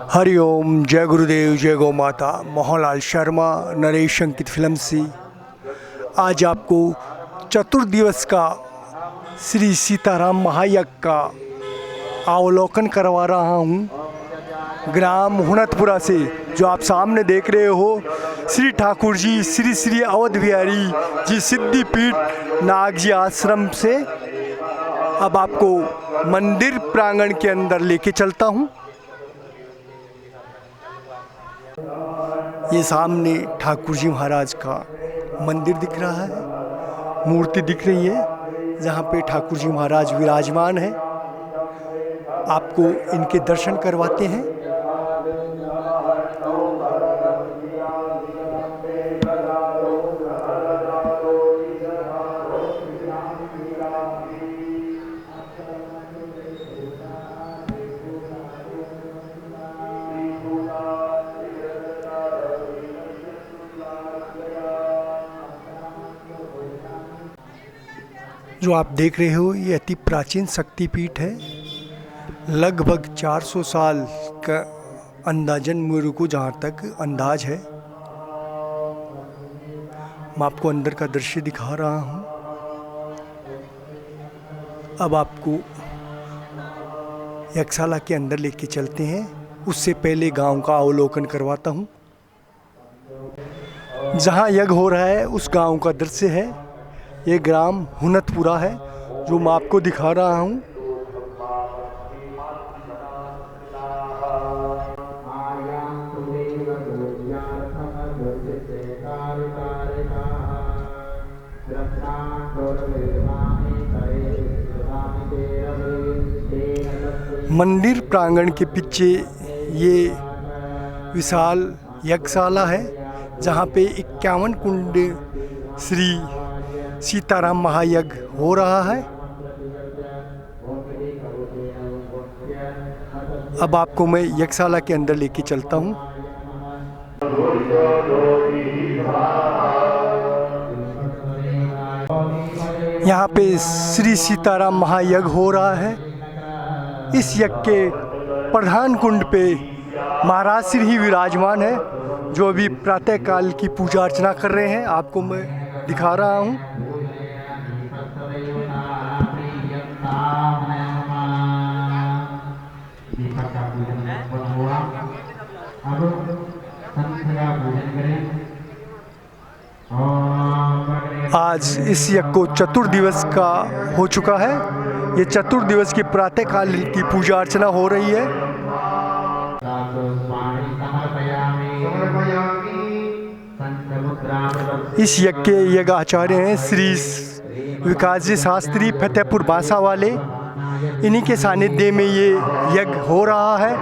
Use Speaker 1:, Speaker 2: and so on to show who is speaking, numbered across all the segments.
Speaker 1: हरिओम, जय गुरुदेव, जय गौ माता। मोहनलाल शर्मा, नरेश अंकित फिल्म से आज आपको चतुर्दिवस का श्री सीताराम महायज्ञ का अवलोकन करवा रहा हूँ ग्राम हुनतपुरा से। जो आप सामने देख रहे हो श्री ठाकुर जी श्री श्री अवध बिहारी जी सिद्धिपीठ नाग जी आश्रम से अब आपको मंदिर प्रांगण के अंदर लेके चलता हूँ। ये सामने ठाकुर जी महाराज का मंदिर दिख रहा है, मूर्ति दिख रही है जहाँ पे ठाकुर जी महाराज विराजमान हैं। आपको इनके दर्शन करवाते हैं। जो आप देख रहे हो ये अति प्राचीन शक्तिपीठ है। लगभग 400 साल का अंदाजन मेरे को जहाँ तक अंदाज है। मैं आपको अंदर का दृश्य दिखा रहा हूँ। अब आपको यज्ञशाला के अंदर लेके चलते हैं। उससे पहले गांव का अवलोकन करवाता हूँ। जहाँ यज्ञ हो रहा है उस गांव का दृश्य है। ये ग्राम हुनतपुरा है जो मैं आपको दिखा रहा हूँ। मंदिर प्रांगण के पीछे ये विशाल यज्ञशाला है जहाँ पे 51 कुंड श्री सीताराम महायज्ञ हो रहा है। अब आपको मैं यज्ञशाला के अंदर लेके चलता हूँ। यहाँ पे श्री सीताराम महायज्ञ हो रहा है। इस यज्ञ के प्रधान कुंड पे महाराज श्री ही विराजमान है जो अभी प्रातः काल की पूजा अर्चना कर रहे हैं। आपको मैं दिखा रहा हूँ। आज इस यज्ञ को चतुर्दिवस का हो चुका है। ये चतुर्दिवस की प्रातः काल की पूजा अर्चना हो रही है। इस यज्ञ के यज्ञ आचार्य हैं श्री विकास जी शास्त्री फतेहपुर बांसा वाले। इन्हीं के सानिध्य में ये यज्ञ हो रहा है।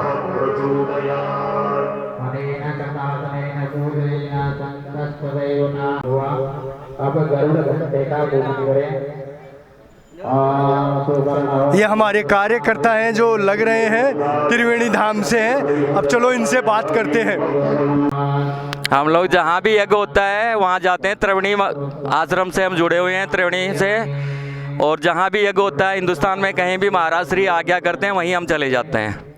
Speaker 1: ये हमारे कार्यकर्ता हैं जो लग रहे हैं, त्रिवेणी धाम से हैं। अब चलो इनसे बात करते हैं।
Speaker 2: हम लोग जहाँ भी यज्ञ होता है वहाँ जाते हैं। त्रिवेणी आश्रम से हम जुड़े हुए हैं, त्रिवेणी से। और जहाँ भी यज्ञ होता है हिंदुस्तान में कहीं भी महाराज श्री आज्ञा करते हैं वहीं हम चले जाते हैं।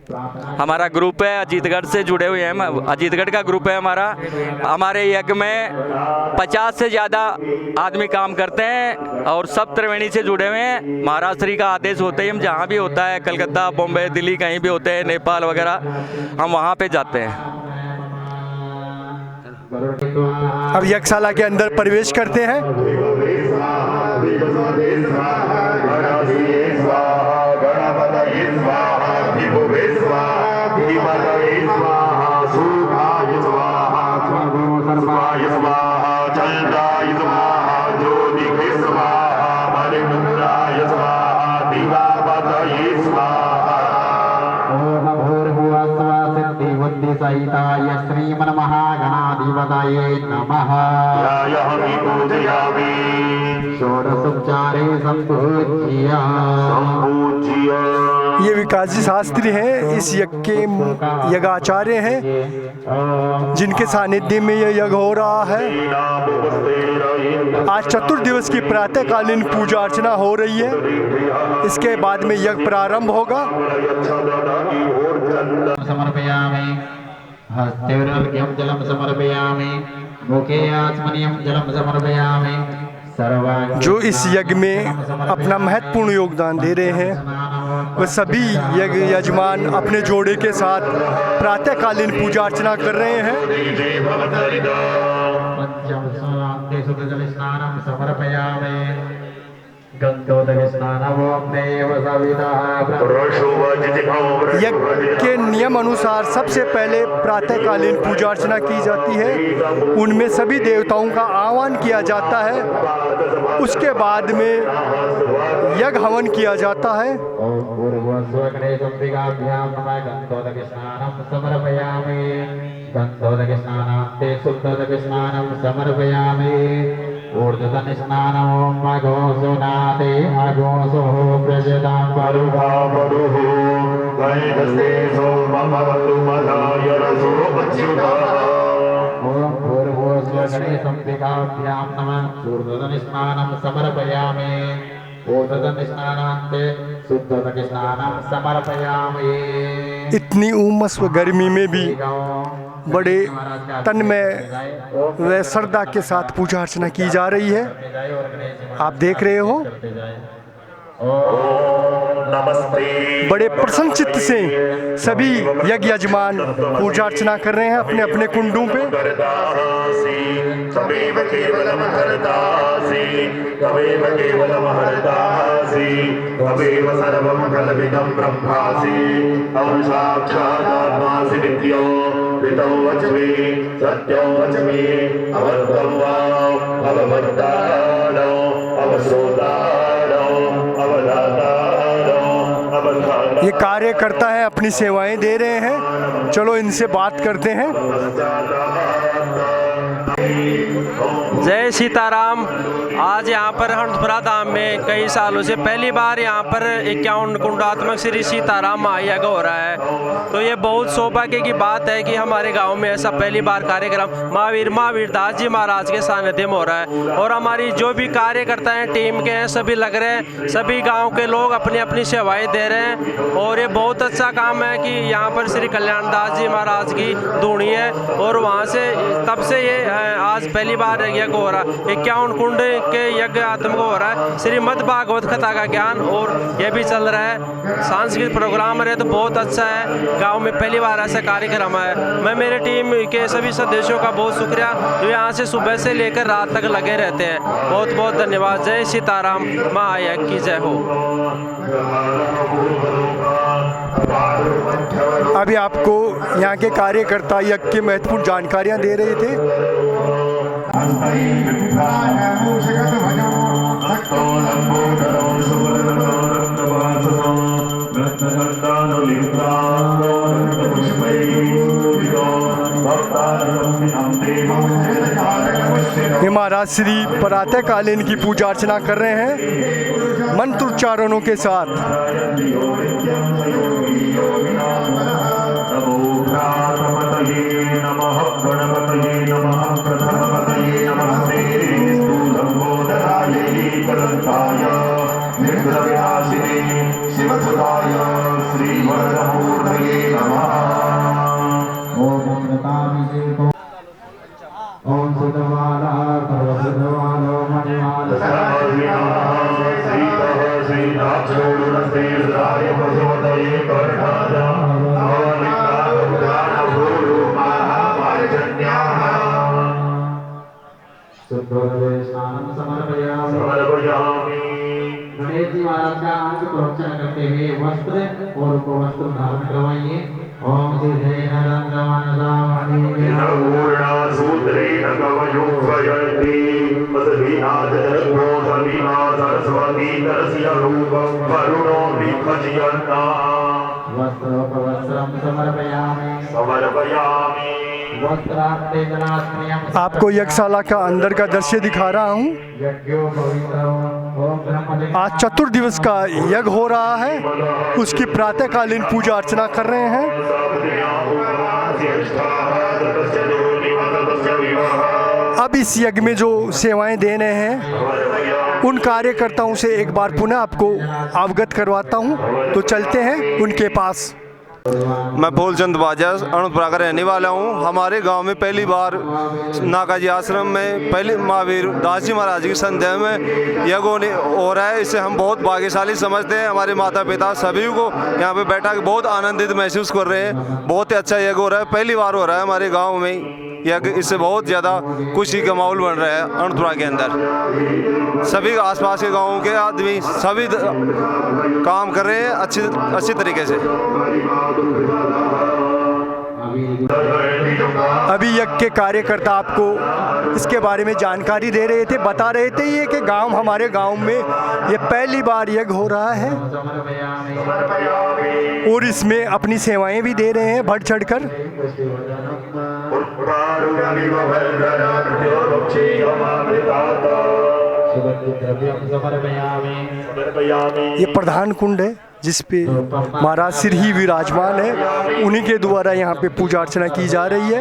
Speaker 2: हमारा ग्रुप है, अजीतगढ़ से जुड़े हुए हैं। अजीतगढ़ का ग्रुप है हमारा। हमारे यज्ञ में 50 से ज़्यादा आदमी काम करते हैं और सब त्रिवेणी से जुड़े हुए हैं। महाराज श्री का आदेश होते ही हम जहाँ भी होता है, कलकत्ता, बॉम्बे, दिल्ली, कहीं भी होते हैं, नेपाल वगैरह, हम वहाँ पे जाते हैं।
Speaker 1: अब यज्ञशाला के अंदर प्रवेश करते हैं।
Speaker 3: सहिताय श्रीमन्महागणाधिपतये नमः। षोडशोपचारे सम्पूज्य
Speaker 1: ये विकास जी शास्त्री हैं, इस यज्ञ के यज्ञाचार्य हैं, जिनके सानिध्य में यह यज्ञ हो रहा है। आज चतुर्दिवस की प्रातःकालीन पूजा अर्चना हो रही है। इसके बाद में यज्ञ प्रारंभ होगा।
Speaker 3: समर्पयामि हस्तेर्घ्यं जलं समर्पयामि मुखे आचमनीयं जलं समर्पयामि सर्वांग।
Speaker 1: जो इस यज्ञ में अपना महत्वपूर्ण योगदान दे रहे हैं वह सभी यज्ञ यजमान अपने जोड़े के साथ प्रातःकालीन पूजा अर्चना कर रहे हैं।
Speaker 3: स्नानं समर्पयामि गंधोदक स्नानवोऽप्नेव सवितः
Speaker 1: यज्ञ के नियम अनुसार सबसे पहले प्रातःकालीन पूजा अर्चना की जाती है। उनमें सभी देवताओं का आह्वान किया जाता है। उसके बाद में यज्ञ हवन किया जाता है।
Speaker 3: ओम पूर्वस्वगणेशंबिकाभ्यां नमः गंधोदक स्नानं समर्पयामि गंधोदक स्नानान्ते शुद्धोदक स्नानं समर्पयामि ऊर्ध्वतन स्नानं अघोषो नाते अघोषो प्रजतां परुधा परुः वैदस्तेजो ममवतु मदाय रसो अच्युतः। ओम पूर्वस्वगणेशंबिकाभ्यां नमः ऊर्ध्वतन स्नानं समर्पयामि ऊर्ध्वतन स्नानान्ते शुद्धोदक स्नानं समर्पयामि।
Speaker 1: इतनी उमस व गर्मी में भी बड़े तन्मय व श्रद्धा के साथ पूजा अर्चना की जा रही है। आप देख रहे हो बड़े प्रसन्न चित्त से सभी यज्ञ यजमान पूजा अर्चना कर रहे हैं अपने अपने कुंडों पे।
Speaker 4: तमेव केवलम हरतासि तमेव केवलम हरतासि तमेव सर्वं कल्पितं ब्रह्मासि अहं साक्षात् आत्मासि नित्यो वितो वच्मि सत्यो वच्मि अवद्धं वा अववर्तानो अवसोदानो अवदातानो अवधाता।
Speaker 1: ये कार्य करता है, अपनी सेवाएं दे रहे हैं। चलो इनसे बात करते हैं।
Speaker 5: जय सीताराम। आज यहाँ पर हंसपुरा धाम में कई सालों से पहली बार यहाँ पर 51 कुंडात्मक श्री सीताराम महायज्ञ हो रहा है। तो ये बहुत सौभाग्य की बात है कि हमारे गांव में ऐसा पहली बार कार्यक्रम महावीर दास जी महाराज के सानिध्य में हो रहा है। और हमारी जो भी कार्यकर्ता हैं टीम के हैं सभी लग रहे हैं, सभी गाँव के लोग अपनी अपनी सेवाएँ दे रहे हैं। और ये बहुत अच्छा काम है कि यहाँ पर श्री कल्याण दास जी महाराज की धूनी है और वहाँ से तब से ये आज पहली बार यज्ञ हो रहा है। 51 कुंड के यज्ञ आत्म को हो रहा है। श्रीमद् भागवत कथा का ज्ञान और यह भी चल रहा है। सांस्कृतिक प्रोग्राम रहे तो बहुत अच्छा है। गांव में पहली बार ऐसा कार्यक्रम है। मैं मेरे टीम के सभी सदस्यों का बहुत शुक्रिया जो यहाँ से सुबह से लेकर रात तक लगे रहते हैं। बहुत बहुत धन्यवाद। जय सीताराम। महायज्ञ की जय हो।
Speaker 1: अभी आपको यहाँ के कार्यकर्ता यज्ञ की महत्वपूर्ण जानकारियाँ दे रहे थे। ये महाराज श्री प्रातःकालीन की पूजा अर्चना कर रहे हैं मंत्रोच्चारणों के साथ।
Speaker 4: नमः गणपतये नमः प्रथमपतये नमः स्थूलंबोधराय कदंताय निर्विनाशिने शिवसुताय श्रीवरदमूर्तये नमः।
Speaker 3: ओम प्रतापितो ओम सुदवाला सर्वसुदवालो मणिमाला
Speaker 4: श्रीतः श्रीनाथोरुणस्तेर्दाय पशुपतये कर्णाय
Speaker 3: स्नानं समर्पयामि। गणेश जी महाराज का अंग प्रोक्षण करते हुए वस्त्र और उपवस्त्र धारण करवाइए। ओम सिद्धेन रंगमनसामणि
Speaker 4: सूत्रेण कवयोपयन्ति वसुधीनाथो सलीना सरस्वती तरस्य रूपं वरुणो विभजयन्ता।
Speaker 3: वस्त्र उपवस्त्र वस्त्रं समर्पयामि
Speaker 4: समर्पयामि
Speaker 3: वस्त्रान्ते जलास्मयं
Speaker 1: आपको यज्ञशाला का अंदर का दृश्य दिखा रहा हूँ।
Speaker 3: यज्ञो पवित्र ओम ब्रह्मदेव
Speaker 1: आज चतुर्दिवस का यज्ञ हो रहा है, उसकी प्रातःकालीन पूजा अर्चना कर रहे हैं। अब इस यज्ञ में जो सेवाएं दे रहे हैं उन कार्यकर्ताओं से एक बार पुनः आपको अवगत करवाता हूं, तो चलते हैं उनके पास।
Speaker 6: मैं फूलचंद बाजा अनंतपुरा का रहने वाला हूँ। हमारे गांव में पहली बार नागाजी आश्रम में पहले महावीर दास जी महाराज की संध्या में यज्ञ हो रहा है। इससे हम बहुत भाग्यशाली समझते हैं। हमारे माता पिता सभी को यहाँ पे बैठा के बहुत आनंदित महसूस कर रहे हैं। बहुत ही अच्छा यज्ञ हो रहा है, पहली बार हो रहा है हमारे गाँव में यज्ञ। इससे बहुत ज़्यादा खुशी का माहौल बन रहा है अनंतपुरा के अंदर। सभी आसपास के गाँवों के आदमी सभी काम कर रहे हैं अच्छी तरीके से।
Speaker 1: अभी यज्ञ के कार्यकर्ता आपको इसके बारे में जानकारी दे रहे थे, बता रहे थे ये कि हमारे गांव में ये पहली बार यज्ञ हो रहा है और इसमें अपनी सेवाएं भी दे रहे हैं बढ़ चढ़कर। ये प्रधान कुंड है जिस पे महाराज सिर ही विराजमान है, उन्हीं के द्वारा यहाँ पे पूजा अर्चना की जा रही है।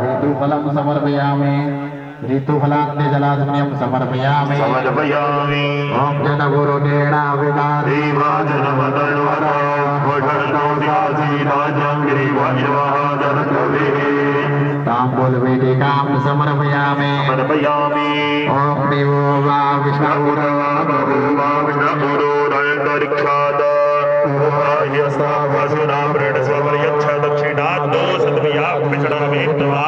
Speaker 3: ऋतुफलं समर्पयामि ऋतुफलान्ते जलास्मयं समर्पयामि
Speaker 4: समर्पयामि
Speaker 3: ओम जनगुरुदेणा विदाति
Speaker 4: देवाजनमदन्वरा वषट्नोदासीनाजं गिरिवायुवाः जनकविः
Speaker 3: ताम्बूलवेदिकां समर्पयामि
Speaker 4: समर्पयामि
Speaker 3: ओम देवो वा
Speaker 4: विष्णुरो दयन्तरिक्षात् यस्ता वसुना प्रणस्वपर्यच्छ दक्षिणात्तो सद्विया विचरणमेत्वा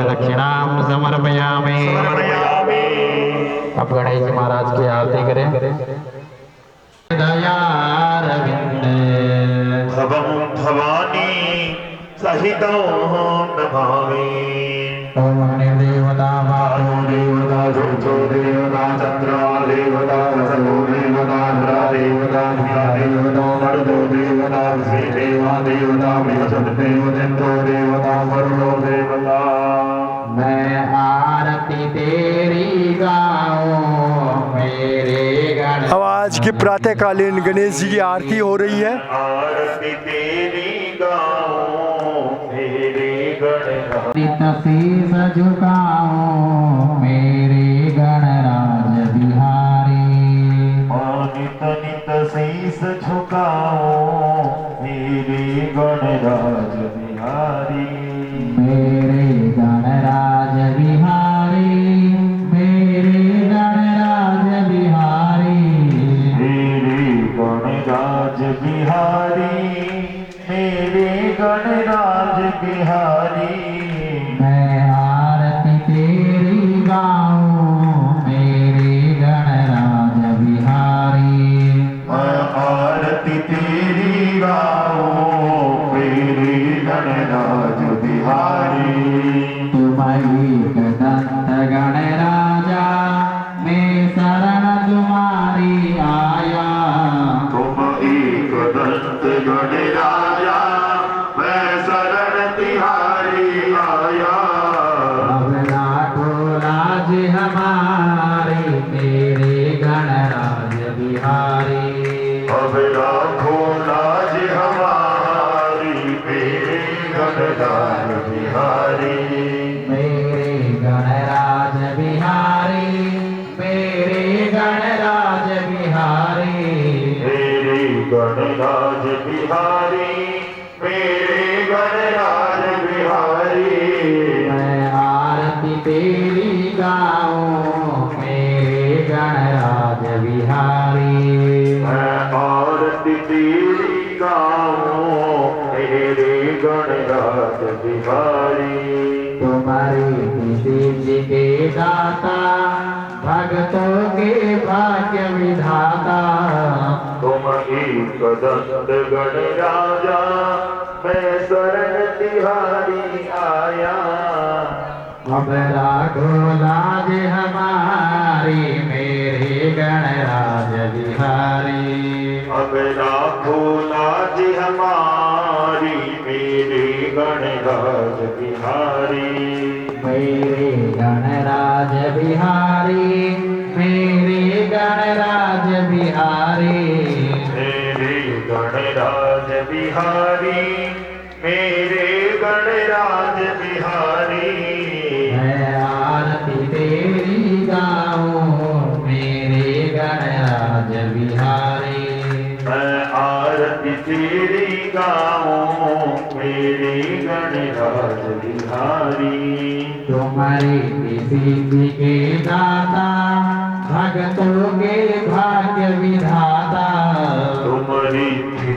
Speaker 3: दक्षिणां समर्पयामि। अब गणेश जी महाराज की आरती करें। दयारविंदे
Speaker 4: भवं भवानी सहितं नमामि।
Speaker 3: ओम निर्देवता मातो
Speaker 4: देवता जोतो देवता चन्द्रा देवता वसवो देवता धरा देवता धिया देवता मरुतो देवता श्री देवा देवता बृहस्पति देवतेन्द्रो देवता वरुणो देवता।
Speaker 3: मैं आरती तेरी गाऊं मेरे गण।
Speaker 1: अब आज की प्रातःकालीन गणेश जी की आरती हो रही है।
Speaker 4: आरती तेरी गाऊं मेरे गणराज।
Speaker 3: नित शीस झुकाऊं मेरे गणराज बिहारी।
Speaker 4: नित नित शीस झुकाऊं मेरे गणराज बिहारी।
Speaker 3: मेरे गणराज बिहारी मेरे गणराज बिहारी।
Speaker 4: मेरे गणराज बिहारी मेरे गणराज बिहारी।
Speaker 3: मैं आरती तेरी गाऊं मेरे गणराज बिहारी।
Speaker 4: मैं आरती तेरी गाऊं मेरे गणराज बिहारी।
Speaker 3: तुम एक दंत गणराजा मैं शरण तुम्हारी आया।
Speaker 4: तुम एक दंत गणराजा मैं शरण तिहारी आया।
Speaker 3: अब लाखों राज हमारे मेरे गणराज बिहारी।
Speaker 4: अब लाखों राज हमारी मेरे गणराज बिहारी।
Speaker 3: मेरे गणराज बिहारी मेरे गणराज बिहारी।
Speaker 4: मेरे गणराज बिहारी मेरे गणराज बिहारी।
Speaker 3: मैं आरती तेरी गाऊं मेरे गणराज बिहारी।
Speaker 4: मैं आरती तेरी गाऊं मेरे गणराज बिहारी।
Speaker 3: तुम्हारी किसी के दाता भक्तों के भाग्य विधाता।
Speaker 4: तुम एक कदंत गण राजा मैं शरण तिहारी आया।
Speaker 3: अब राघो लाज हमारी मेरे गणराज बिहारी।
Speaker 4: अब राखो लाज हमारी मेरे गणराज बिहारी।
Speaker 3: मेरे गणराज बिहारी मेरे गणराज बिहारी।
Speaker 4: मेरे गणराज बिहारी मेरे गणराज बिहारी।
Speaker 3: मैं आरती तेरी गाऊं मेरे गणराज बिहारी।
Speaker 4: मैं आरती तेरी गाऊं मेरे गणराज बिहारी।
Speaker 3: तुम्हारी सिद्धि के दाता भक्तों के भाग्य विधाता।
Speaker 4: तुम्हारी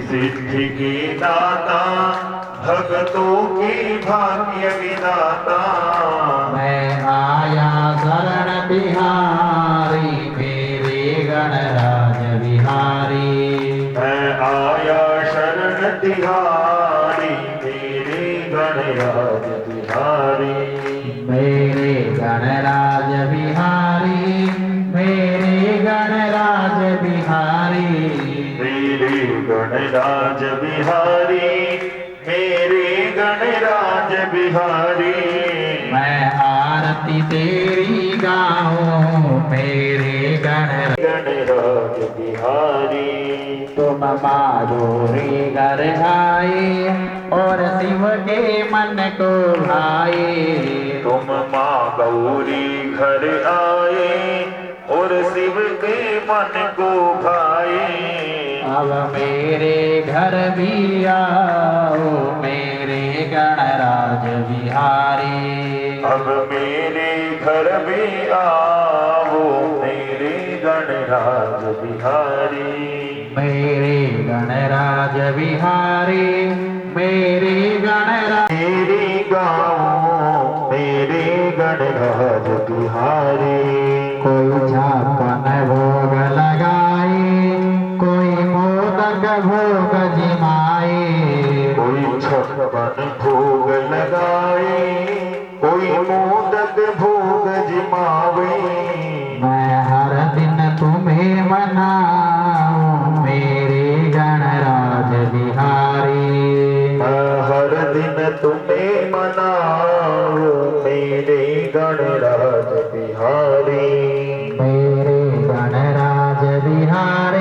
Speaker 4: सिद्धि के दाता भक्तों की भाग्य विधाता।
Speaker 3: मैं आया शरण बिहारी मेरे गणराज बिहारी।
Speaker 4: मैं आया शरण तिहारी मेरे गणराज बिहारी।
Speaker 3: मेरे गणराज बिहारी मेरे गणराज बिहारी।
Speaker 4: मेरे गणराज बिहारी मेरे गणराज बिहारी।
Speaker 3: मैं आरती तेरी गाऊं मेरे
Speaker 4: गणराज बिहारी।
Speaker 3: तुम माधुरी घर आए और शिव के मन को भाए।
Speaker 4: तुम माँ गौरी घर आए और शिव के मन को भाए।
Speaker 3: अब मेरे घर भी आओ मेरे गणराज बिहारी।
Speaker 4: अब मेरे घर भी आओ मेरे गणराज बिहारी।
Speaker 3: मेरे गणराज बिहारी मेरे गणराज।
Speaker 4: मेरी गाँव मेरे गणराज बिहारी।
Speaker 3: कोई छापन भोग लगाए कोई मोदक भोग जिमाए।
Speaker 4: कोई छप्पन भोग लगाए कोई मोदक भोग जिमावे।
Speaker 3: मैं हर दिन तुम्हें मनाऊं मेरे गणराज बिहारी।
Speaker 4: मैं हर दिन तुम्हें मनाऊं मेरे गणराज बिहारी।
Speaker 3: मेरे गणराज बिहारी।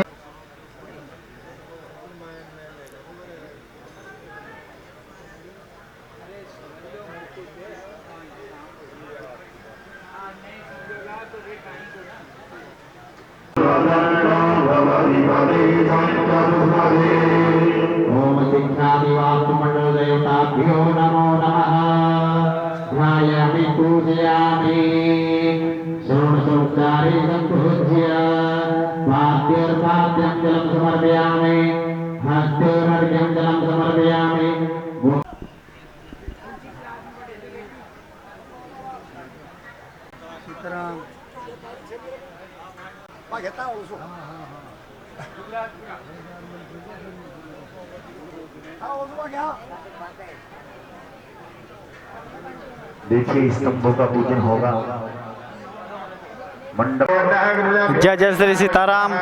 Speaker 3: ओम शिक्षादिवास्तुमंडल देवताभ्यो नमो नमः। ध्यायामि पूजयामि षोडशोपचारे संपूज्य पाद्यर्पाद्यं जलं समर्पयामि। हस्तेर्घ्यं जलं समर्पयामि।
Speaker 4: देखिए स्तंभों का पूजन होगा। मंडप
Speaker 7: जय जय श्री सीताराम।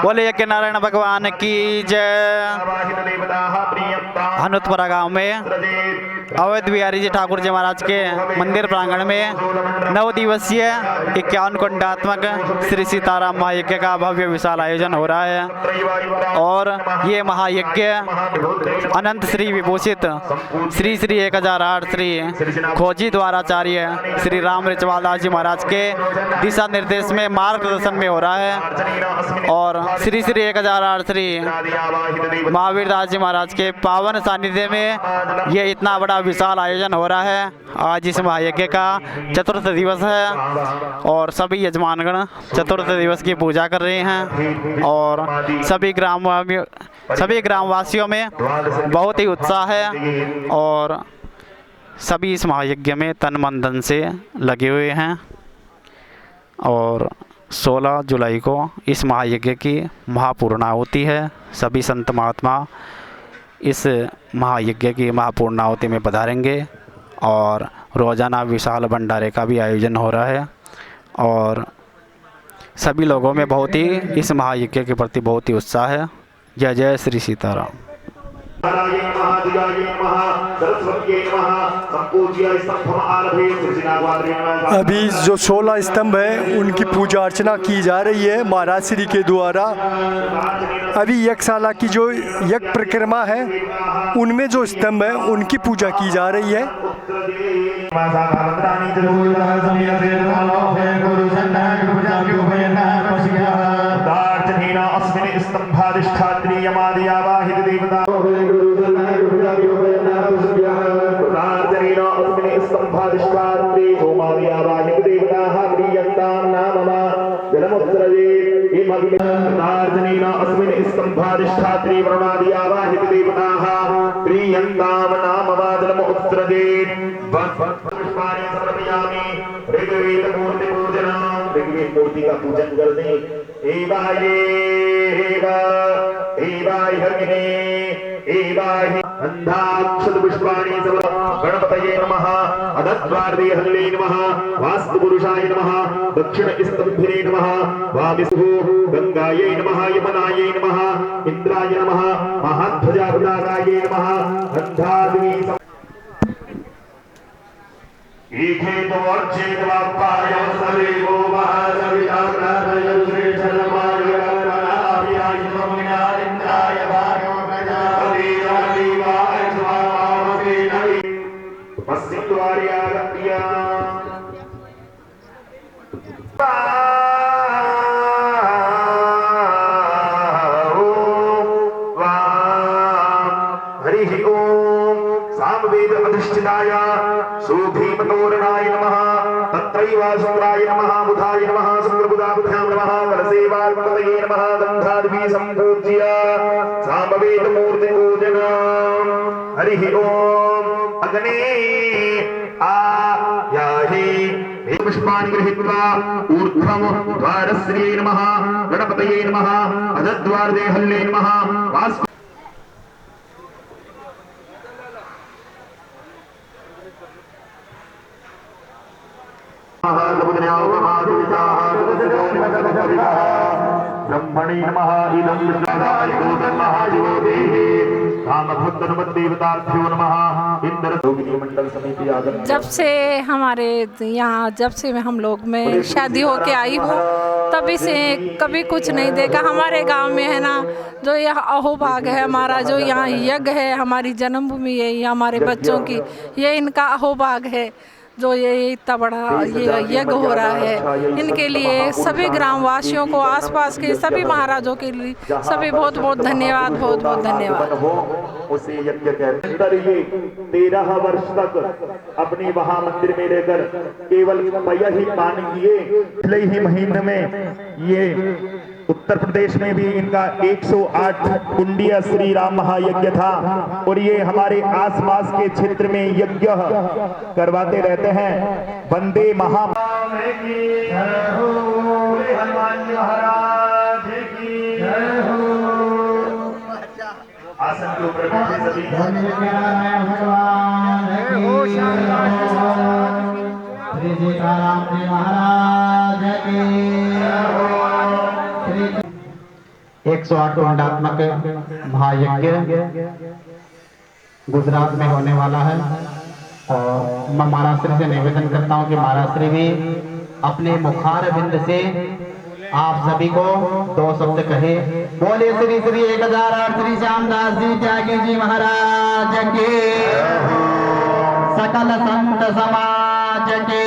Speaker 7: बोले यज्ञ नारायण भगवान की जय। हनुतपुरा गांव में अवैध बिहारी जी ठाकुर जी महाराज के मंदिर प्रांगण में 9 दिवसीय 51 कुंडात्मक श्री सीताराम महायज्ञ का भव्य विशाल आयोजन हो रहा है। और ये महायज्ञ अनंत श्री विभूषित श्री श्री 1008 श्री खोजी द्वाराचार्य श्री राम रिचवाल दास जी महाराज के दिशा निर्देश में मार्गदर्शन में हो रहा है। और श्री श्री 1008 श्री महावीर दास जी महाराज के पावन सानिध्य में ये इतना बड़ा विशाल आयोजन हो रहा है। आज इस महायज्ञ का चतुर्थ दिवस है और सभी यजमानगण चतुर्थ दिवस की पूजा कर रहे हैं। और सभी ग्रामवासियों में बहुत ही उत्साह है और सभी इस महायज्ञ में तन मन धन से लगे हुए हैं। और 16 जुलाई को इस महायज्ञ की महापूर्णाहुति है। सभी संत महात्मा इस महायज्ञ की महापूर्णाहुति में पधारेंगे और रोज़ाना विशाल भंडारे का भी आयोजन हो रहा है और सभी लोगों में बहुत ही इस महायज्ञ के प्रति बहुत ही उत्साह है। जय जय श्री सीताराम।
Speaker 1: अभी जो 16 स्तंभ है उनकी पूजा अर्चना की जा रही है महाराज श्री के द्वारा। अभी यज्ञशाला की जो यज्ञ परिक्रमा है उनमें जो स्तंभ है उनकी पूजा की जा रही है।
Speaker 4: स्तंभाधिष्ठात्री वरुणादियावाहित देवताः प्रियन्ताम नाम वादनम उत्तरदेत पुष्पाणि समर्पयामि। ऋग्वेद मूर्ति पूजनम, ऋग्वेद मूर्ति का पूजन कर दें। एवाये हरिणे एवाहि अंधाक्षत पुष्पाणि गणपतये नमः। अदद्वार्दे हल्ले नमः। वास्तु पुरुषाय नमः। दक्षिण स्तंभिने नमः। वामिसुः गंगायै नमः। यमुनायै नमः। इंद्राय नमः। महाध्वजापताकायै नमः। अंधाद्वी एके तो अर्चेत वाक्पाय सदेवो महासविता प्रार्थयं श्री चलमाय गणनाभिराय स्वामिनाथ इंद्राय भागो प्रजापति देवाय स्वाहामते नमः। पश्चिम द्वारे आगत्य हरि ओम सामवेद अधिष्ठिताय सुभीमतोरणाय नमः। तत्रैवासुराय नमः। बुधाय नमः। शुक्रबुधाभ्यां नमः। वरसेवाल्पतये नमः। गन्धाद्भि सम्पूज्य सामवेद मूर्ति पूजनम्। हरि ओम अग्ने आयाहि पुष्पाणि गृहीत्वा ऊर्ध्वं द्वारश्रिये नमः। गणपतये नमः। अधद्वारदे हल्ले नमः। वास्तु ब्रह्मणे नमः। इदं विश्वाय महाज्योतिः कामभक्तनुमद्देवताभ्यो नमः। इंद्र योगिनी मंडल समिति आगम।
Speaker 8: जब से हमारे यहाँ जब से हम लोग में शादी होके आई हूँ तभी से कभी कुछ नहीं देखा। हमारे गांव में है ना जो यह अहोभाग है हमारा, जो यहाँ यज्ञ है, हमारी जन्मभूमि है, ये हमारे बच्चों की, ये इनका अहोभाग है। जो ये इतना बड़ा ये यज्ञ हो रहा है, इनके लिए सभी ग्रामवासियों को, आसपास के सभी महाराजों के लिए सभी बहुत बहुत धन्यवाद, बहुत बहुत धन्यवाद।
Speaker 4: उसे यज्ञ कहते हैं। 13 वर्ष तक अपने वहां मंदिर में रहकर केवल पया ही पान किए। पिछले ही महीने में ये उत्तर प्रदेश में भी इनका 108 कुंडीय श्री राम महायज्ञ था और ये हमारे आसपास के क्षेत्र में यज्ञ करवाते रहते हैं। वंदे महा हनुमान महाराज की जय हो। आसन के ऊपर बैठे सभी
Speaker 3: श्री सीताराम जी महाराज की 108 कुंडात्मक महायज्ञ गुजरात में होने वाला है और मैं महाराज श्री से निवेदन करता हूं कि महाराज श्री भी अपने मुखार बिंद से आप सभी को 2 शब्द कहे। बोले श्री श्री 1008 श्री श्यामदास जी त्यागी जी महाराज के, सकल संत समाज के।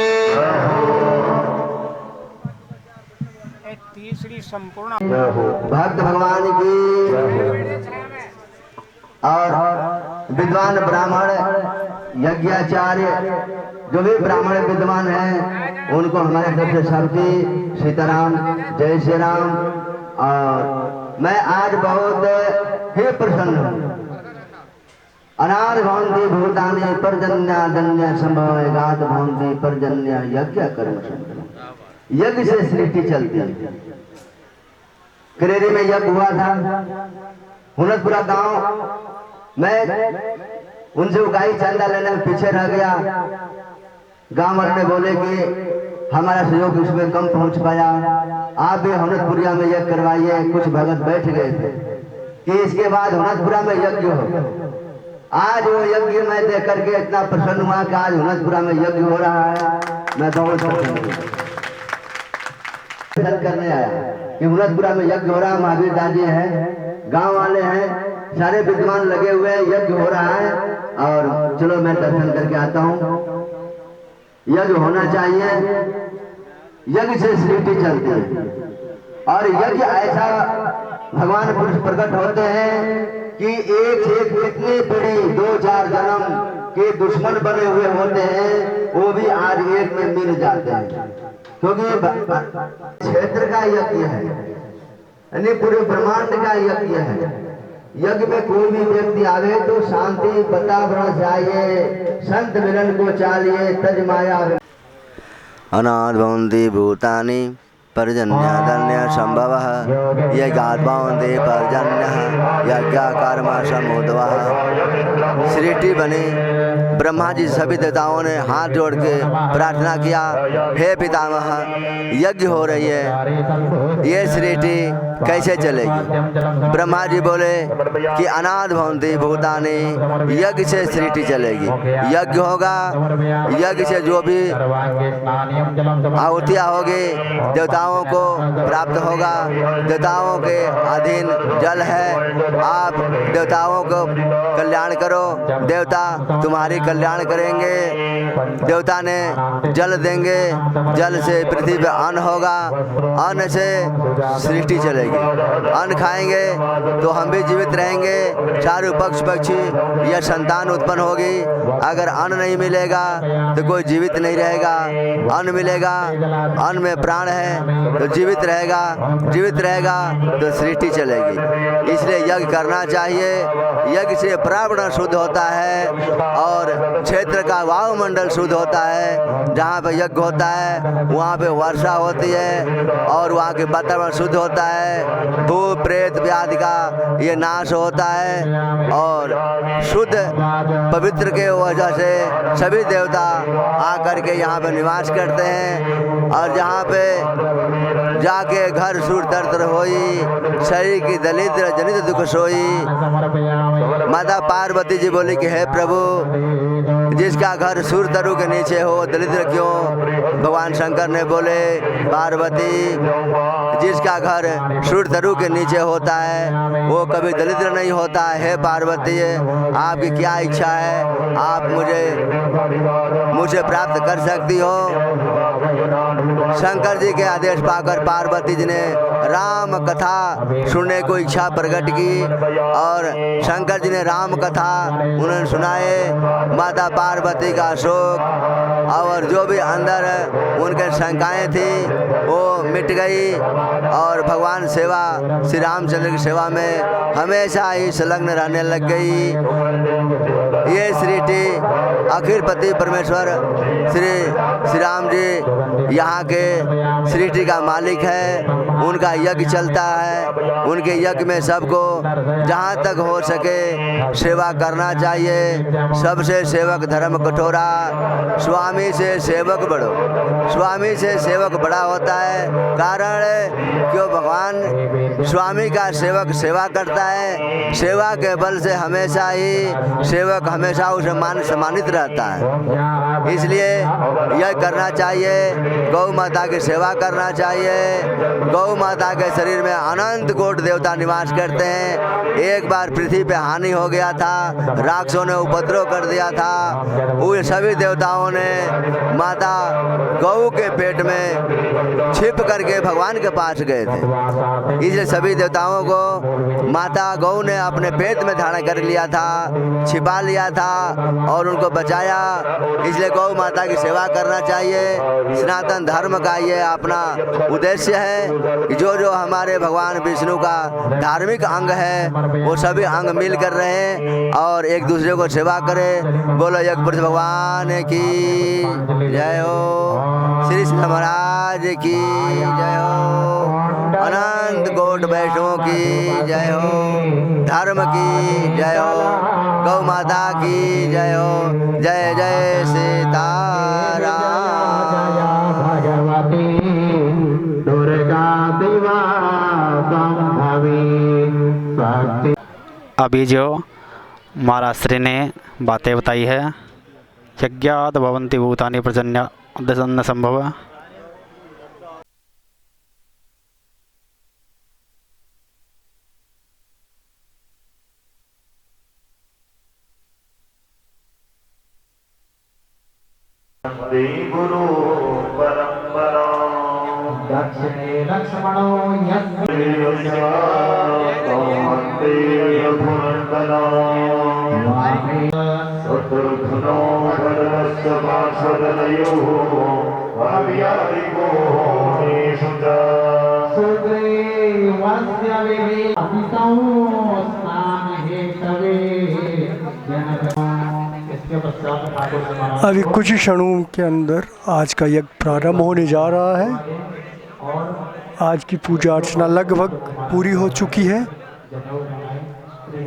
Speaker 3: तीसरी संपूर्ण
Speaker 9: भक्त भगवान की और विद्वान ब्राह्मण यज्ञाचार्य जो भी ब्राह्मण विद्वान हैं उनको हमारे तरफ से शांति सीताराम, जय श्री राम। और मैं आज बहुत ही प्रसन्न हूँ। अनाद भवन्ति भूतानि पर्जन्य धन्य संभव गात भवन्ति पर्जन्य यज्ञ कर्म। यज्ञ से सृष्टि चलती है। करेरी में यज्ञ हुआ था, हुनतपुरा गांव में उनसे उगाई चंदा लेने में पीछे रह गया। गांव वाले ने बोले कि हमारा सहयोग इसमें कम पहुंच पाया, आप भी हुनतपुरिया में यज्ञ करवाइए। कुछ भगत बैठ गए थे कि इसके बाद हुनतपुरा में यज्ञ हो। आज वो यज्ञ मैं देख करके इतना प्रसन्न हुआ कि आज हुनतपुरा में यज्ञ हो रहा है। मैं दौड़ करने आया कि हुनतपुरा में यज्ञ हो रहा है। महावीर दादी हैं, गांव वाले हैं, सारे विद्वान लगे हुए हैं, यज्ञ हो रहा है। और चलो मैं दर्शन करके आता हूँ। यज्ञ होना चाहिए, यज्ञ से सृष्टि चलती है। और यज्ञ ऐसा भगवान पुरुष प्रकट होते हैं कि एक से एक कितनी पीढ़ी 2-4 जन्म के दुश्मन बने हुए होते हैं, वो भी आज एक में मिल जाते हैं। क्योंकि क्षेत्र का यज्ञ है, यानी पूरे ब्रह्मांड का यज्ञ है। यज्ञ में कोई भी व्यक्ति आवे तो शांति वातावरण चाहिए, संत मिलन को चाहिए, तज माया।
Speaker 10: अनाथ भवन्ति भूतानि पर्जन्यधन्य संभवः यज्ञात् भवन्ति पर्जन्यः यज्ञकर्म समुद्भवः। सृष्टि बनी, ब्रह्मा जी सभी देवताओं ने हाथ जोड़ के प्रार्थना किया, हे पितामह यज्ञ हो रही है, ये सृष्टि कैसे चलेगी? ब्रह्मा जी बोले कि अनाथ भवन्ति भूतानि, यज्ञ से सृष्टि चलेगी। यज्ञ होगा, यज्ञ से जो भी आहुतियाँ होगी देवताओं को प्राप्त होगा। देवताओं के अधीन जल है, आप देवताओं को कल्याण करो, देवता तुम्हारी कल्याण करेंगे। देवता ने जल देंगे, जल से पृथ्वी पे अन्न होगा, अन्न से सृष्टि चलेगी। अन्न खाएंगे तो हम भी जीवित रहेंगे, चारों पक्ष पक्षी या संतान उत्पन्न होगी। अगर अन्न नहीं मिलेगा तो कोई जीवित नहीं रहेगा। अन्न मिलेगा, अन्न में प्राण है तो जीवित रहेगा, जीवित रहेगा तो सृष्टि चलेगी। इसलिए यज्ञ करना चाहिए। यज्ञ से पर्यावरण शुद्ध होता है और क्षेत्र का वायुमंडल शुद्ध होता है। जहाँ पे यज्ञ होता है वहाँ पे वर्षा होती है और वहाँ के वातावरण शुद्ध होता है। भूत प्रेत व्याधि का ये नाश होता है और शुद्ध पवित्र के वजह से सभी देवता आकर के यहाँ पे निवास करते हैं। और जहाँ पे जाके घर सुर दर्द होई, शरीर की दलिद्र जनित दुख सोई। माता पार्वती जी बोली कि हे प्रभु, जिसका घर सुर तरु के नीचे हो दलिद्र क्यों? भगवान शंकर ने बोले पार्वती, जिसका घर सुर तरु के नीचे होता है वो कभी दलिद्र नहीं होता है। हे पार्वती, आपकी क्या इच्छा है? आप मुझे प्राप्त कर सकती हो। शंकर जी के आदेश पाकर पार्वती जी ने राम कथा सुनने को इच्छा प्रकट की और शंकर जी ने राम कथा उन्हें सुनाए। माता पार्वती का शोक और जो भी अंदर उनके शंकाएं थी वो मिट गई और भगवान सेवा, श्री रामचंद्र की सेवा में हमेशा ही संलग्न रहने लग गई। ये सृष्टि अखिल पति परमेश्वर श्री राम जी यहाँ के सृष्टि का मालिक है। उनका यज्ञ चलता है, उनके यज्ञ में सबको जहाँ तक हो सके सेवा करना चाहिए। सबसे सेवक धर्म कठोरा, स्वामी से सेवक बड़ो। स्वामी से सेवक बड़ा होता है, कारण क्यों? भगवान स्वामी का सेवक सेवा करता है। सेवा के बल से हमेशा ही सेवक हमेशा उसे सम्मानित रहता है। इसलिए यह करना चाहिए, गौ माता की सेवा करना चाहिए। गौ माता के शरीर में अनंत कोटि देवता निवास करते हैं। एक बार पृथ्वी पे हानि हो गया था, राक्षसों ने उपद्रव कर दिया था। उन सभी देवताओं ने माता गौ के पेट में छिप करके भगवान के पास गए थे। इसलिए सभी देवताओं को माता गौ ने अपने पेट में धारण कर लिया था, छिपा लिया था और उनको बचाया। इसलिए गौ माता माता की सेवा करना चाहिए। सनातन धर्म का ये अपना उद्देश्य है कि जो जो हमारे भगवान विष्णु का धार्मिक अंग है वो सभी अंग मिल कर रहे और एक दूसरे को सेवा करें। बोलो यज्ञ पुरुष भगवान की जय हो, श्री श्री महाराज की जय हो, अनंत कोट वैष्णवों की जय हो, धर्म की जय हो, गौ माता की जय हो। जय जय सीताराम।
Speaker 3: भगवती दुर्गा दिवा संभवी शक्ति।
Speaker 7: अभी जो महाराज श्री ने बातें बताई है, यज्ञात भवन्ति भूतानि प्रजन्य दशन्न संभव।
Speaker 4: गुरु परंपरा
Speaker 3: दक्षिणे लक्ष्मणो
Speaker 4: शत्रुघ्नो भरतस्य पार्श्वदयोः भाव्यादिको नेषु च
Speaker 3: सुग्रीवस्य विवेकितौ स्नानहेतवे इसके पश्चात ठाकुर जी महाराज
Speaker 1: अभी कुछ ही क्षणों के अंदर आज का यज्ञ प्रारंभ होने जा रहा है। आज की पूजा अर्चना लगभग पूरी हो चुकी है।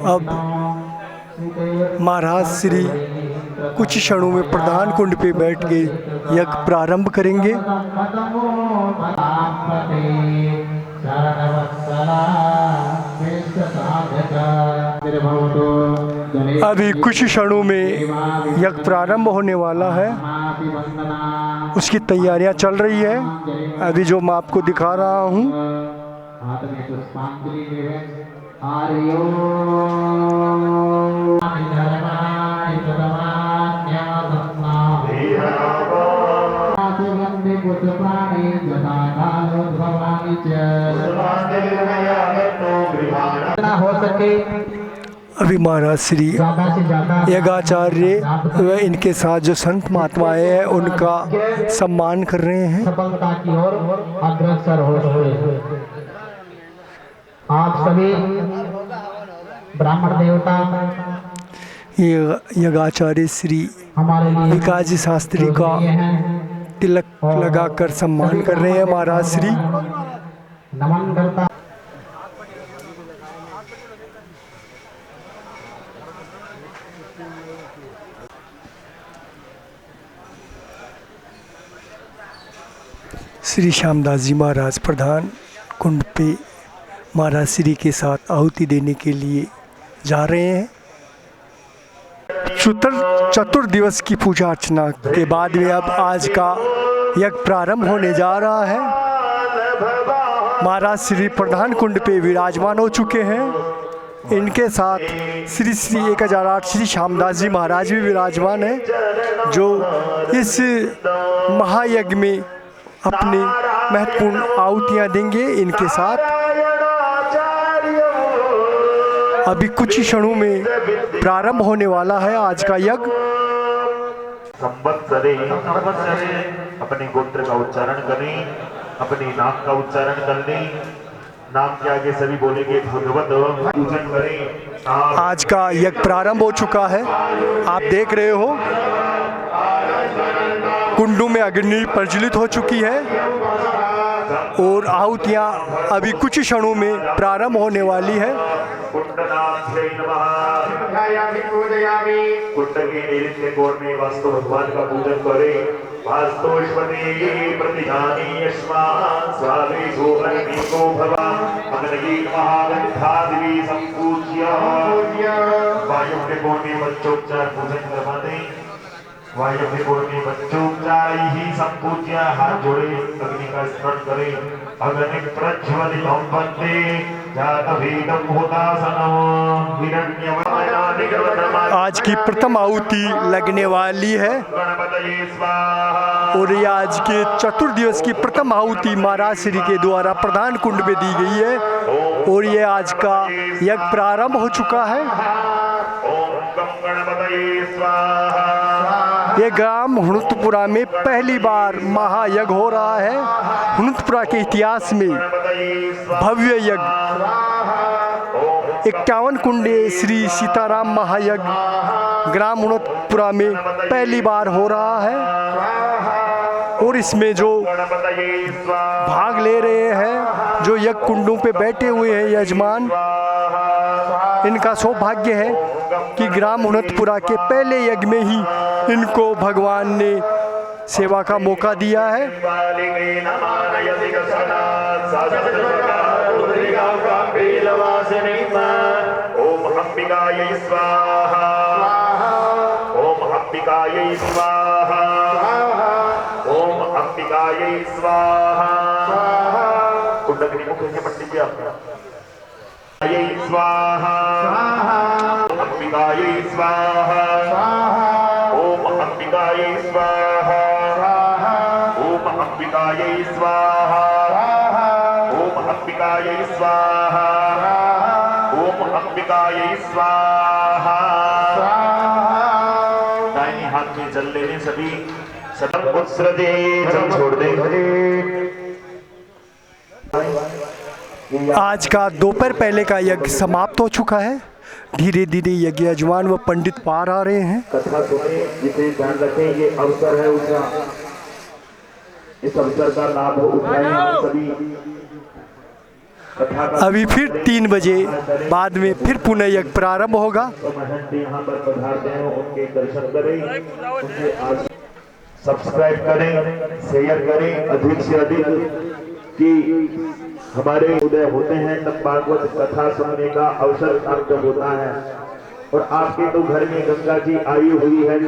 Speaker 1: अब महाराज श्री कुछ क्षणों में प्रधान कुंड पे बैठ के यज्ञ प्रारंभ करेंगे। अभी कुछ क्षणों में यज्ञ प्रारंभ होने वाला है, उसकी तैयारियां चल रही है। अभी जो मैं आपको दिखा रहा हूँ,
Speaker 3: हो सके
Speaker 1: अभी महाराज श्री यज्ञाचार्य व इनके साथ जो संत महात्माएं हैं उनका सम्मान कर रहे हैं।
Speaker 3: सफलता की ओर अग्रसर हो सके। आप सभी ब्राह्मण देवता
Speaker 1: यज्ञाचार्य श्री
Speaker 3: हमारे लिए
Speaker 1: विकास जी शास्त्री का तिलक लगाकर सम्मान कर रहे हैं। महाराज श्री
Speaker 3: नमन करता
Speaker 1: श्री श्यामदास जी महाराज प्रधान कुंड पे महाराज श्री के साथ आहुति देने के लिए जा रहे हैं। चतुर्दिवस की पूजा अर्चना के बाद में अब आज का यज्ञ प्रारंभ होने जा रहा है। महाराज श्री प्रधान कुंड पे विराजमान हो चुके हैं। इनके साथ श्री श्री 1008 श्री श्यामदास जी महाराज भी विराजमान हैं, जो इस महायज्ञ में अपनी महत्वपूर्ण आहुतियाँ देंगे। इनके साथ अभी कुछ ही क्षणों में प्रारंभ होने वाला है आज का यज्ञ।
Speaker 4: संवत्सरे अपने गोत्र का उच्चारण करें, अपने नाम का उच्चारण कर लें। नाम के आगे सभी बोलेंगे भगवत पूजन करें।
Speaker 1: आज का यज्ञ प्रारंभ हो चुका है। आप देख रहे हो कुंडों में अग्नि प्रज्वलित हो चुकी है और आहुतियाँ अभी कुछ क्षणों में प्रारंभ होने वाली है।
Speaker 4: कुंड के नैऋत्य कोण में वास्तु भगवान का पूजन करें। वास्तुष्पति प्रतिजानी यस्मात् स्वावेशो अग्निको भवा अग्नि महागंधादिवी संपूज्य। वायु के कोण में बच्चोपचार पूजन करवा दें। वायु के कोण में बच्चोपचार ही संपूज्य। हाथ जोड़े अग्नि का स्मरण करें। अग्नि प्रज्वलितं वन्दे जातवेदं हुतासनं हिरण्यवर्णं।
Speaker 1: आज की प्रथम आहुति लगने वाली है और ये आज के चतुर्दिवस की प्रथम आहुति महाराज श्री के द्वारा प्रधान कुंड में दी गई है और ये आज का यज्ञ प्रारंभ हो चुका है। ये ग्राम हुनुतपुरा में पहली बार महायज्ञ हो रहा है। हुनुतपुरा के इतिहास में भव्य यज्ञ 51 कुंडे श्री सीताराम महायज्ञ ग्राम हुनुतपुरा में पहली बार हो रहा है। और इसमें जो भाग ले रहे हैं, जो यज्ञ कुंडों पे बैठे हुए हैं यजमान, इनका सौभाग्य है कि ग्राम हुनुतपुरा के पहले यज्ञ में ही इनको भगवान ने सेवा का मौका दिया है।
Speaker 4: ओम अंबिकायै स्वाहा, ओम अंबिकायै स्वाहा, ओम अंबिकायै स्वाहा। कुंडकनी मुख से पट्टी किया स्वाहा, अंबिकायै स्वाहा, ओम अंबिकायै स्वाहा, ओम अंबिकायै स्वाहा, ओम अंबिकायै स्वाहा, ओम अंबिकायै स्वाहा। दाहिने हाथ में जल ले लें सभी, सदम उत्सृजे जल छोड़ दें।
Speaker 1: आज का दोपहर पहले का यज्ञ समाप्त हो चुका है। धीरे धीरे यज्ञ यजमान व पंडित पार आ रहे हैं।
Speaker 4: कथा सुने, जिसे ध्यान रखें, ये अवसर है उसका, इस अवसर का लाभ उठाएं हम सभी।
Speaker 1: अभी फिर 3 बजे बाद में फिर पुनः यज्ञ प्रारंभ होगा।
Speaker 4: महंत यहाँ पर पधारते हैं, उनके दर्शन करें, उनके सब्सक्राइब करें, शेयर करें अधिक से अधिक, कि हमारे उदय होते हैं तब भागवत कथा सुनने का अवसर प्राप्त होता है। और आपके तो घर में गंगा जी आई हुई है।